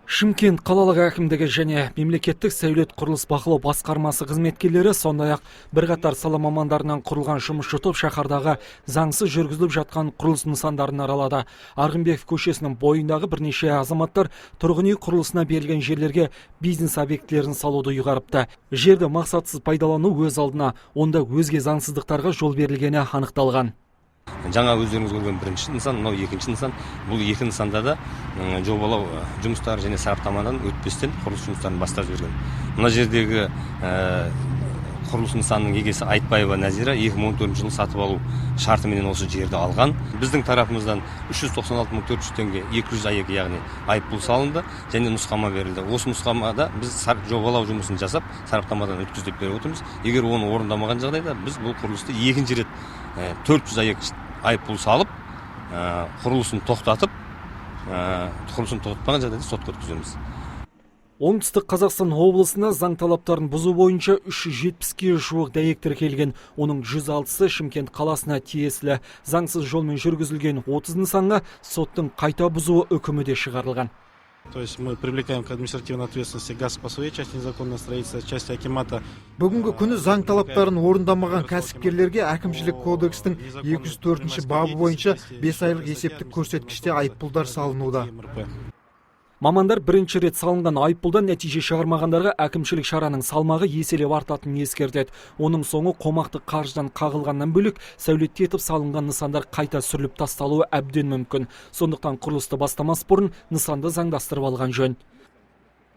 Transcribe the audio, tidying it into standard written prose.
Шымкент қалалық әкімдігі және мемлекеттік сәулет құрылыс бақылау басқармасы қызметкерлері, сондай-ақ бірқатар сала мамандарынан құрылған жұмысшы топ шаһардағы заңсыз жүргізіліп жатқан құрылыс нысандарын аралады. Арғынбеков көшесінің бойындағы бірнеше азаматтар тұрғын үй құрылысына берілген жерлерге бизнес объектілерін салуды ұйғарыпты. Жерді мақсатсыз пайдалану өз алдына, онда өзге заңсыздықтарға жол берілгені анықталған. Жаңа өздеріңіз көрген бірінші нысан, мынау екінші нысан. Бұл екі нысанда да жобалау жұмыстары және сараптамадан өтпестен құрылыс жұмыстарын бастап жіберген. Мына жердегі құрылыс нысанының егесі Айтбаева Назира 2014 жылы сатып алу шартыменен осы жерді алған. Біздің тарапымыздан 396.400 теңге 200 АЕК, яғни айыппұл салынды және нұсқама берілді. Осы нұсқамада біз жобалау жұмысын жасап, сараптамадан өткізіп беріп отырмыз. Егер оны орындамаған жағдайда біз бұл құрылысты екінші рет 400 АЕК айыппұл салып, құрылысын тоқтатып, құрылысын тоқтатпаған жағдайда сотқа өткіземіз. Оңтүстік Қазақстан облысына заң талаптарын бұзу бойынша 370-ге жуық дәйек тіркелген. Оның 106-сы Шымкент қаласына тиесілі. Заңсыз жолмен жүргізілген 30 нысанға соттың қайта бұзуы үкімі де шығарылған. То есть мы привлекаем к административной ответственности ГАС по своей части незаконного строительства, части акимата. Бүгінгі күні заң талаптарын орындамаған кәсіпкерлерге әкімшілік кодекстің 204 бабы бойынша 5 айлық есептік көрсеткіште айыппұлдар салынуда. Мамандар бірінші рет салынған айыппұлдан нәтиже шығармағандарға әкімшілік шараның салмағы еселеп артатынын ескертеді. Оның соңы қомақты қаржыдан қағылғаннан бөлек сәулетті етіп салынған нысандар қайта сүріліп тасталуы әбден мүмкін. Сондықтан құрылысты бастамас бұрын нысанды заңдастырып алған жөн.